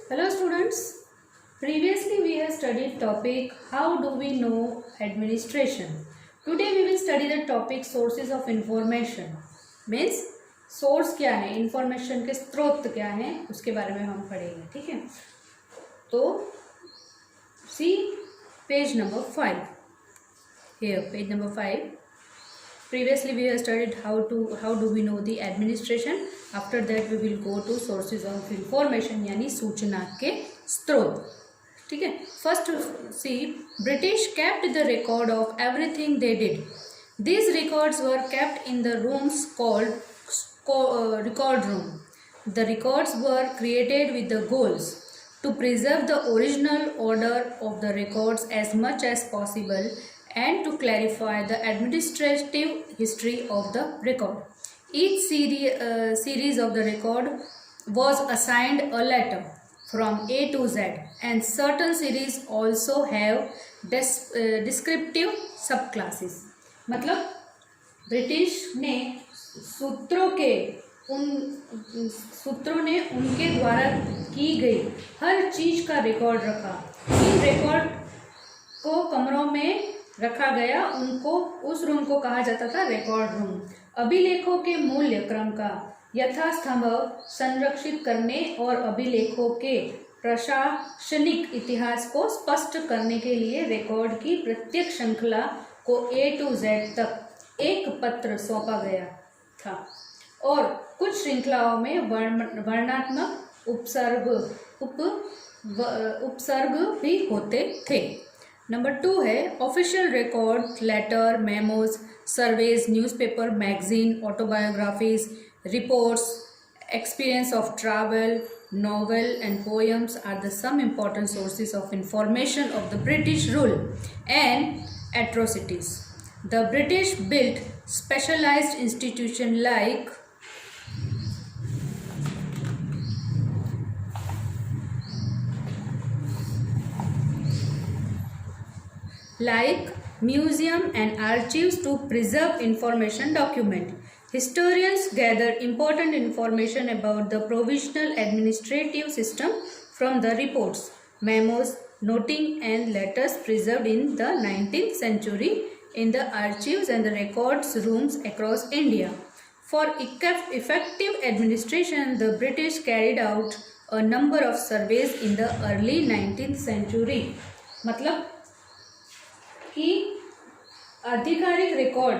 Hello students, previously we have studied topic how do we know administration. Today we will study the topic sources of information. Means source क्या है, information के स्रोत क्या हैं, उसके बारे में हम पढ़ेंगे. ठीक है, तो see page number 5. Here page number 5. Previously we have studied how do we know the administration. After that we will go to sources of information यानी सूचना के स्रोत. ठीक है, first see British kept the record of everything they did. These records were kept in the rooms called record room. The records were created with the goals to preserve the original order of the records as much as possible and to clarify the administrative history of the record. Each series of the record was assigned a letter from A to Z, and certain series also have descriptive subclasses. मतलब British ने सूत्रों ने उनके द्वारा की गई हर चीज का रिकॉर्ड रखा. इन रिकॉर्ड को कमरों में रखा गया, उनको उस रूम को कहा जाता था रिकॉर्ड रूम. अभिलेखों के मूल्य क्रम का यथासंभव संरक्षित करने और अभिलेखों के प्रशासनिक इतिहास को स्पष्ट करने के लिए रिकॉर्ड की प्रत्येक श्रृंखला को A to Z तक एक पत्र सौंपा गया था और कुछ श्रृंखलाओं में वर्णनात्मक उपसर्ग भी होते थे. नंबर 2 है official record, letter, memos, surveys, newspaper, magazine, autobiographies, reports, experience of travel, novel and poems are the some important sources of information of the British rule and atrocities. The British built specialized institutions like museum and archives to preserve information document. Historians gather important information about the provisional administrative system from the reports, memos, noting and letters preserved in the 19th century in the archives and the records rooms across India. For effective administration, the British carried out a number of surveys in the early 19th century. मतलब कि आधिकारिक record,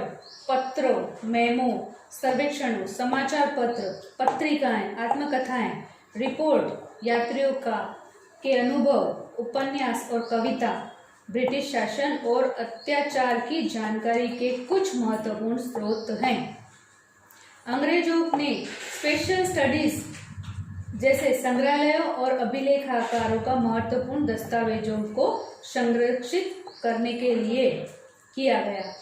पत्रों, memo, सर्वेक्षणों, समाचार पत्र, पत्रिकाएं, आत्मकथाएं, report, यात्रियों के अनुभव, उपन्यास और कविता ब्रिटिश शासन और अत्याचार की जानकारी के कुछ महत्वपूर्ण स्रोत हैं. अंग्रेजों ने स्पेशल स्टडीज जैसे संग्रहालयों और अभिलेखाकारों का महत्वपूर्ण दस्तावेजों को संरक्षित करने के लिए किया गया.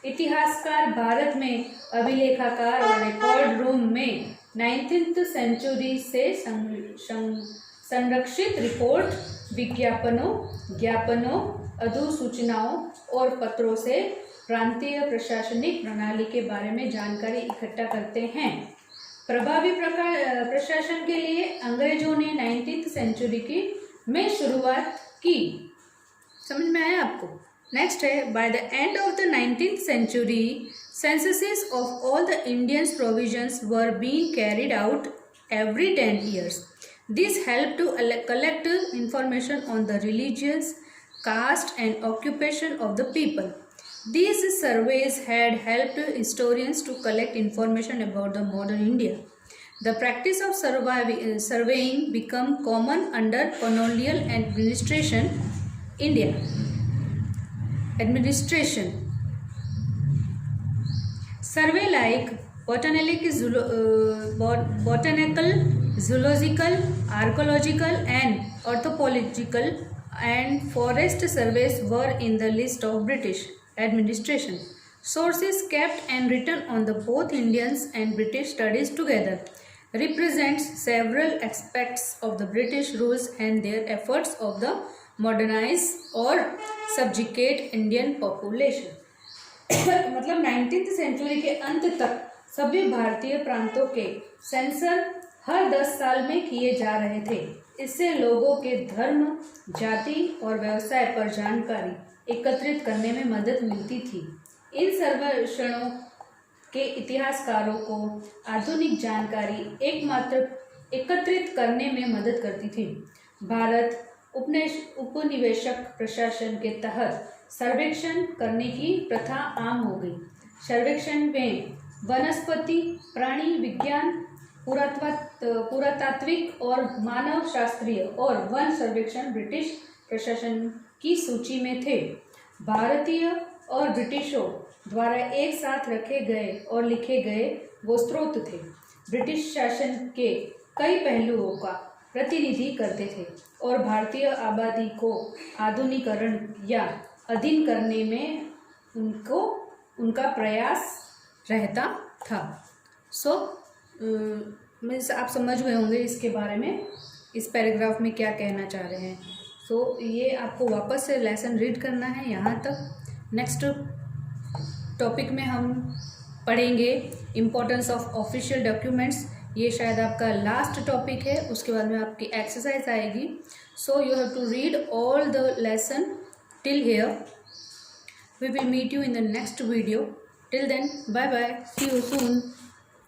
इतिहासकार भारत में अभिलेखाकार और रिकॉर्ड रूम में 19th सेंचुरी से संरक्षित रिपोर्ट, विज्ञापनों, ज्ञापनों, अधिसूचनाओं और पत्रों से प्रांतीय प्रशासनिक प्रणाली के बारे में जानकारी इकट्ठा करते हैं. प्रभावी प्रशासन के लिए अंग्रेजों ने 19th सेंचुरी में शुरुआत की. समझ में आया आपको? नेक्स्ट है, by the end of the 19th century censuses of all the Indian provinces were being carried out every 10 years. This helped to collect information on the religions, caste and occupation of the people. These surveys had helped historians to collect information about the modern India. The practice of surveying became common under colonial administration India. Administration. Survey like botanical, zoological, archaeological and anthropological and forest surveys were in the list of British administration. Sources kept and written on the both Indians and British studies together represents several aspects of the British rules and their efforts of the modernize और subjugate Indian population. मतलब 19th century के अंत तक सभी भारतीय प्रांतों के sensor हर 10 साल में किए जा रहे थे. इससे लोगों के धर्म, जाति और व्यवसाय पर जानकारी एकत्रित करने में मदद मिलती थी। इन सर्वेक्षणों के इतिहासकारों को आधुनिक जानकारी एकत्रित करने में मदद करती थी। भारत उपनिवेशक प्रशासन के तहत सर्वेक्षण करने की प्रथा आम हो गई। सर्वेक्षण में वनस्पति, प्राणी विज्ञान, पुरातात्विक और मानव शास्त्रीय और वन सर्वेक्षण ब्रिटिश प्रशासन की सूची में थे। भारतीय और ब्रिटिशों द्वारा एक साथ रखे गए और लिखे गए वो स्रोत थे। ब्रिटिश शासन के कई पहलुओं का प्रतिनिधि करते थे और भारतीय आबादी को आधुनिकीकरण या अधीन करने में उनका प्रयास रहता था। मीन्स आप समझ गए होंगे इसके बारे में, इस पैराग्राफ में क्या कहना चाह रहे हैं। ये आपको वापस से लेसन रीड करना है यहाँ तक। नेक्स्ट टॉपिक में हम पढ़ेंगे इम्पोर्टेंस ऑफ ऑफिशियल डॉक्यूमेंट्स। ये शायद आपका लास्ट टॉपिक है, उसके बाद में आपकी एक्सरसाइज आएगी। So you have to read all the lesson till here. We will meet you in the next video. Till then, bye bye. See you soon.